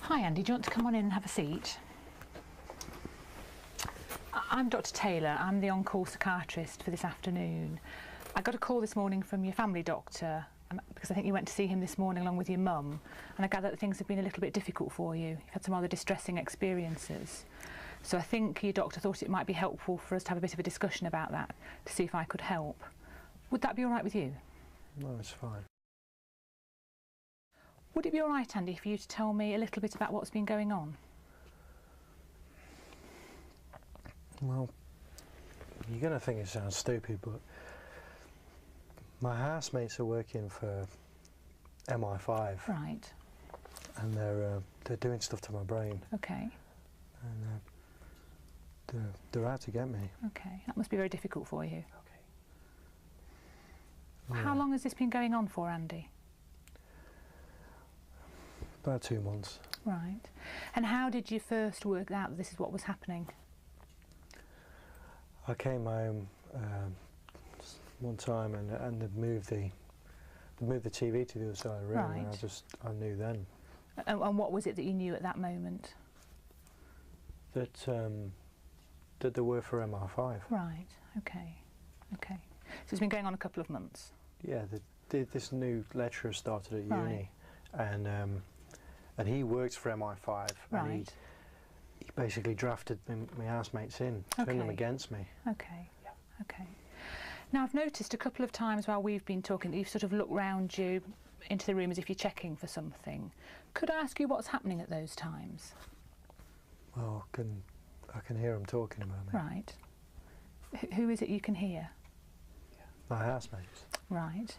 Hi Andy, do you want to come on in and have a seat? I'm Dr. Taylor, I'm the on-call psychiatrist for this afternoon. I got a call this morning from your family doctor because I think you went to see him this morning along with your mum, and I gather that things have been a little bit difficult for you. You've had some rather distressing experiences. So I think your doctor thought it might be helpful for us to have a bit of a discussion about that to see if I could help. Would that be all right with you? No, it's fine. Would it be all right, Andy, for you to tell me a little bit about what's been going on? Well, you're going to think it sounds stupid, but my housemates are working for MI5. Right. And they're doing stuff to my brain. Okay. And they're out to get me. Okay. That must be very difficult for you. Okay. Yeah. How long has this been going on for, Andy? About 2 months. Right. And how did you first work out that this is what was happening? I came home one time and they'd moved the TV to the other side of the room, Right. and I knew then. And what was it that you knew at that moment? That they were for MI5. Right. Okay. Okay. So it's been going on a couple of months. Yeah, this new lecturer started at uni, Right. and he works for MI5. Right. And he basically drafted my housemates in, turned them against me. Okay. Yeah. Okay. Now I've noticed a couple of times while we've been talking that you've sort of looked round you into the room as if you're checking for something. Could I ask you what's happening at those times? Well, I can hear them talking about me. Right. Who is it you can hear? My housemates. Right.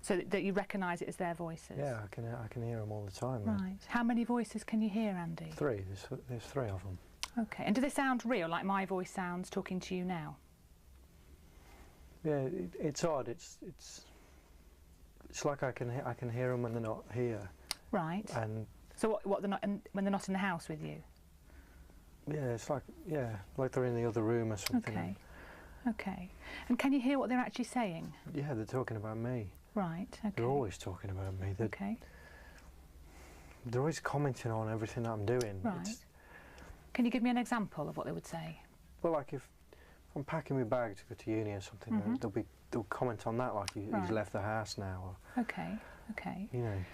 So that you recognise it as their voices? Yeah, I can hear them all the time. Right. How many voices can you hear, Andy? 3. There's 3 of them. Okay. And do they sound real, like my voice sounds talking to you now? Yeah, it's odd. It's like I can hear them when they're not here. Right. And so what they're not when they're not in the house with you? yeah, it's like they're in the other room or something. Okay. Okay. And can you hear what they're actually saying? Yeah, they're talking about me. Right. Okay. They're always talking about me. Okay. They're always commenting on everything that I'm doing. Right. Can you give me an example of what they would say? Well, like if I'm packing my bag to go to uni or something, Mm-hmm. they'll comment on that, like he's Right. left the house now. Or, Okay. Okay. you know.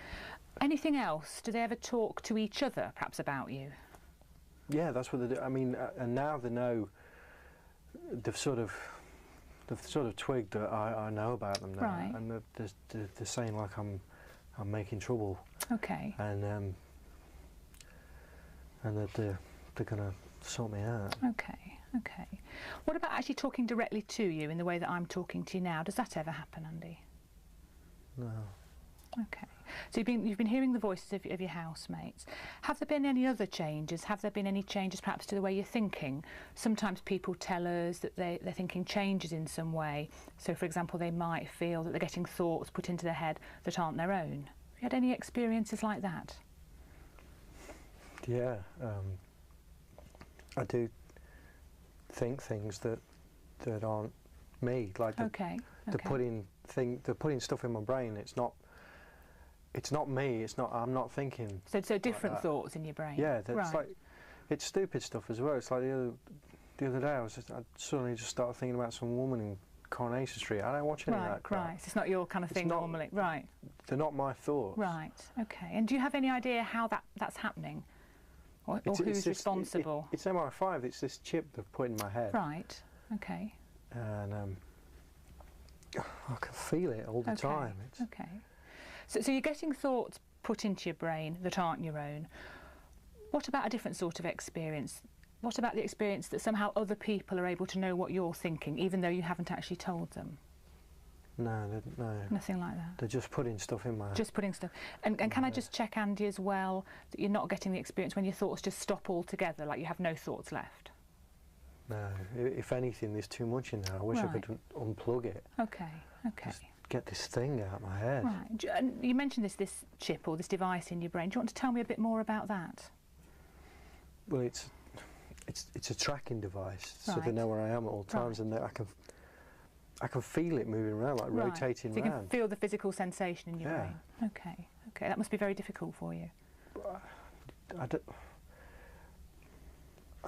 Anything else? Do they ever talk to each other, perhaps about you? Yeah, that's what they do. I mean, and now they know. They've sort of twigged that I know about them now, Right. and they're saying like I'm making trouble. Okay. And that they're gonna sort me out. Okay. Okay. What about actually talking directly to you in the way that I'm talking to you now? Does that ever happen, Andy? No. Okay. So you've been hearing the voices of your housemates. Have there been any other changes? Have there been any changes perhaps to the way you're thinking? Sometimes people tell us that their thinking changes in some way. So for example, they might feel that they're getting thoughts put into their head that aren't their own. Have you had any experiences like that? Yeah. I do think things that aren't me. Like they're putting stuff in my brain. It's not me. I'm not thinking. So different like thoughts in your brain. Yeah, that's right. like it's stupid stuff as well. It's like the other day I suddenly just started thinking about some woman in Coronation Street. I don't watch any of that crap. Right. It's not your kind of thing normally. Right. They're not my thoughts. Right. Okay. And do you have any idea how that's happening, or who's responsible? It's MI5. It's this chip they've put in my head. Right. Okay. And I can feel it all the time. Okay. So you're getting thoughts put into your brain that aren't your own. What about a different sort of experience? What about the experience that somehow other people are able to know what you're thinking, even though you haven't actually told them? No. Nothing like that? They're just putting stuff in my head. Just putting stuff. And can I just check, Andy, as well, that you're not getting the experience when your thoughts just stop altogether, like you have no thoughts left? No. If anything, there's too much in there. I wish I could unplug it. Okay. Okay. Just get this thing out of my head. Right. And you mentioned this chip or this device in your brain. Do you want to tell me a bit more about that? Well, it's a tracking device, so Right. they know where I am at all times, and I can feel it moving around, like rotating so you around. can feel the physical sensation in your brain. Okay. Okay. That must be very difficult for you. I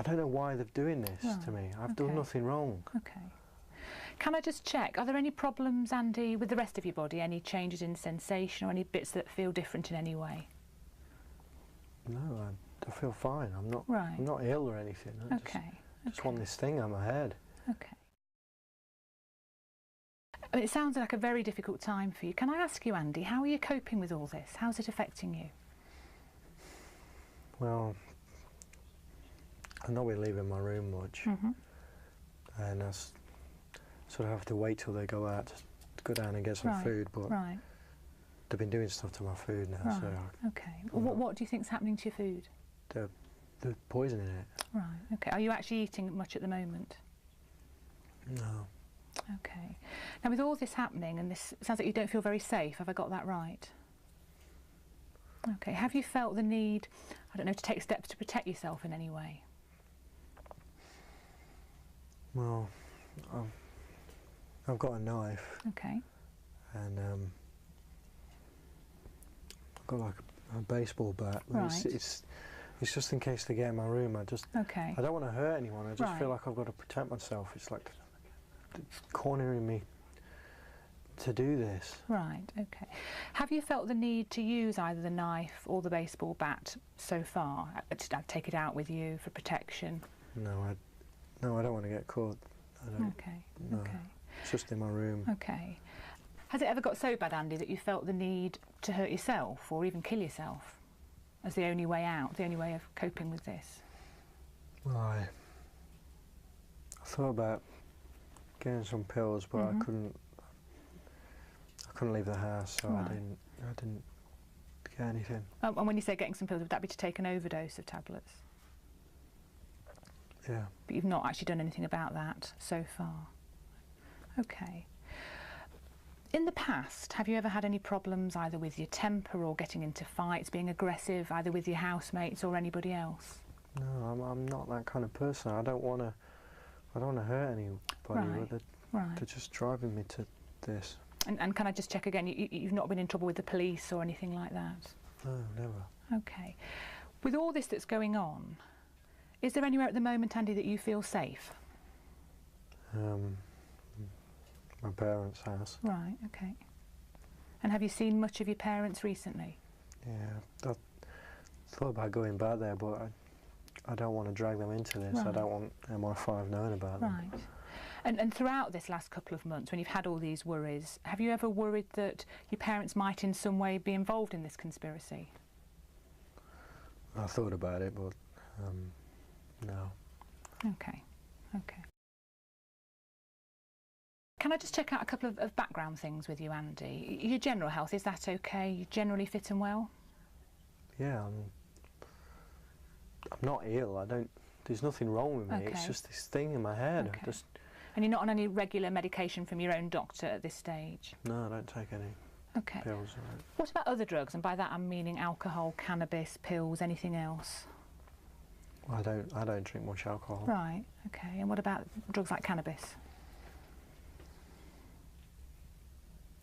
don't know why they're doing this to me. I've done nothing wrong. Okay. Can I just check, are there any problems, Andy, with the rest of your body? Any changes in sensation or any bits that feel different in any way? No, I feel fine. I'm not ill or anything. I just want this thing on my head. Okay. I mean, it sounds like a very difficult time for you. Can I ask you, Andy, how are you coping with all this? How's it affecting you? Well, I'm not really leaving my room much, and I sort of have to wait till they go out to go down and get some food, but they've been doing stuff to my food now, so... Okay. What do you think's happening to your food? They're poisoning it. Right, okay. Are you actually eating much at the moment? No. Okay. Now, with all this happening, and this sounds like you don't feel very safe, have I got that right? Okay. Have you felt the need, I don't know, to take steps to protect yourself in any way? Well, I've got a knife. Okay. And I've got like a baseball bat. Right. It's just in case they get in my room. I don't want to hurt anyone. I just feel like I've got to protect myself. It's like it's cornering me to do this. Right, okay. Have you felt the need to use either the knife or the baseball bat so far? To take it out with you for protection? No, I don't want to get caught. Okay, no. okay. It's just in my room. Okay. Has it ever got so bad, Andy, that you felt the need to hurt yourself or even kill yourself as the only way out, the only way of coping with this? Well, I thought about getting some pills, but I couldn't leave the house, so I didn't get anything. And when you say getting some pills, would that be to take an overdose of tablets? Yeah. But you've not actually done anything about that so far? Okay. In the past, have you ever had any problems either with your temper or getting into fights, being aggressive, either with your housemates or anybody else? No, I'm not that kind of person. I don't want to hurt anybody. They're just driving me to this. And can I just check again, you've not been in trouble with the police or anything like that? No, never. Okay. With all this that's going on, is there anywhere at the moment, Andy, that you feel safe? My parents' house. Right, okay. And have you seen much of your parents recently? Yeah, I thought about going back there, but I don't want to drag them into this. I don't want MI5 knowing about them. Right. And throughout this last couple of months, when you've had all these worries, have you ever worried that your parents might in some way be involved in this conspiracy? I thought about it, but no. Okay, okay. Can I just check out a couple of background things with you, Andy? Your general health, is that okay? You generally fit and well? Yeah, I'm not ill. There's nothing wrong with me. Okay. It's just this thing in my head. Okay. And you're not on any regular medication from your own doctor at this stage? No, I don't take any pills. Right. What about other drugs? And by that I'm meaning alcohol, cannabis, pills, anything else? Well, I don't drink much alcohol. Right, okay. And what about drugs like cannabis?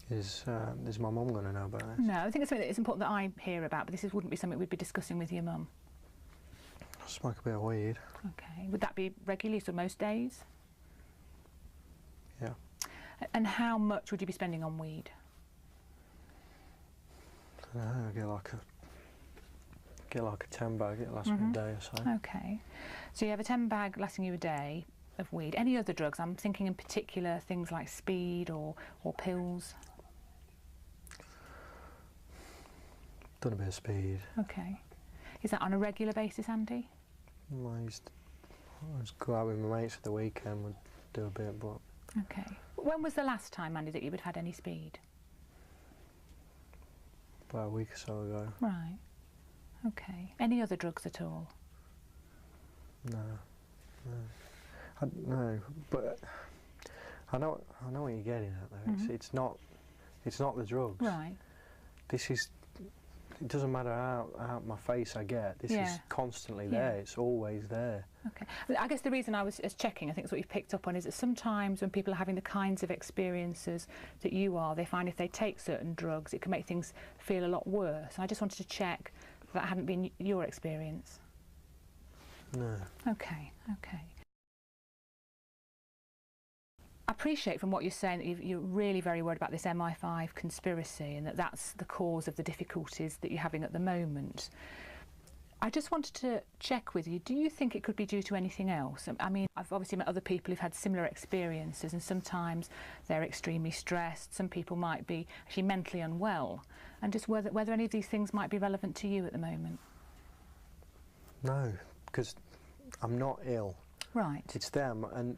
Is my mum going to know about this? No, I think it's something that it's important that I hear about, but this wouldn't be something we'd be discussing with your mum. I smoke a bit of weed. Okay. Would that be regularly, so most days? Yeah. And how much would you be spending on weed? I don't know, get like a 10 bag, it lasts me a day or so. Okay. So you have a 10 bag lasting you a day of weed. Any other drugs? I'm thinking in particular things like speed or pills. Done a bit of speed. Okay. Is that on a regular basis, Andy? I used to go out with my mates at the weekend, would do a bit, but... Okay. When was the last time, Andy, that you had had any speed? About a week or so ago. Right. Okay. Any other drugs at all? No. No, but I know what you're getting at though. It's not the drugs. Right. It doesn't matter how my face I get. This is constantly there. It's always there. Okay. I guess the reason I was checking, I think it's what you've picked up on, is that sometimes when people are having the kinds of experiences that you are, they find if they take certain drugs, it can make things feel a lot worse. And I just wanted to check that hadn't been your experience? No. Okay, okay. I appreciate from what you're saying that you're really very worried about this MI5 conspiracy and that that's the cause of the difficulties that you're having at the moment. I just wanted to check with you, do you think it could be due to anything else? I mean, I've obviously met other people who've had similar experiences, and sometimes they're extremely stressed, some people might be actually mentally unwell, and just whether any of these things might be relevant to you at the moment. No, because I'm not ill. Right. It's them, and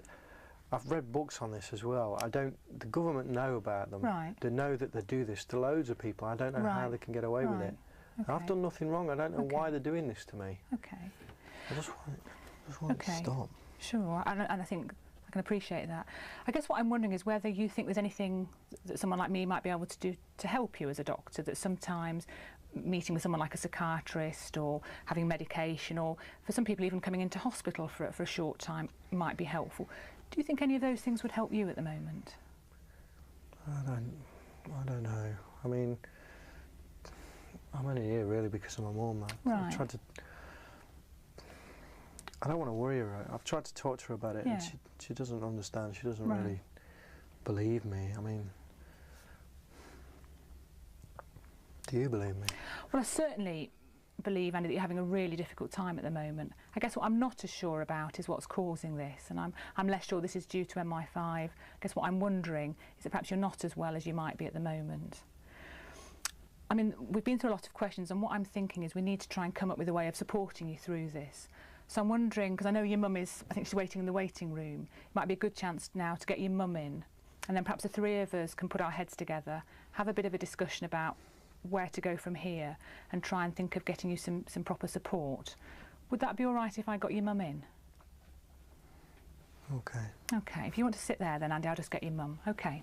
I've read books on this as well. The government know about them. Right. They know that they do this to loads of people. I don't know how they can get away with it. Okay. I've done nothing wrong. I don't know why they're doing this to me. Okay. I just want it to stop. Sure, and I think I can appreciate that. I guess what I'm wondering is whether you think there's anything that someone like me might be able to do to help you as a doctor, that sometimes meeting with someone like a psychiatrist or having medication, or for some people even coming into hospital for a short time might be helpful. Do you think any of those things would help you at the moment? I don't know. I mean, I'm only here really because of my mum. I've tried to. I don't want to worry her. I've tried to talk to her about it, and she doesn't understand. She doesn't really believe me. I mean, do you believe me? Well, I certainly believe, Andy, that you're having a really difficult time at the moment. I guess what I'm not as sure about is what's causing this, and I'm less sure this is due to MI5. I guess what I'm wondering is that perhaps you're not as well as you might be at the moment. I mean, we've been through a lot of questions, and what I'm thinking is we need to try and come up with a way of supporting you through this. So I'm wondering, because I know your mum is, I think she's waiting in the waiting room, it might be a good chance now to get your mum in, and then perhaps the three of us can put our heads together, have a bit of a discussion about where to go from here, and try and think of getting you some proper support. Would that be all right if I got your mum in? Okay. Okay, if you want to sit there then, Andy, I'll just get your mum. Okay.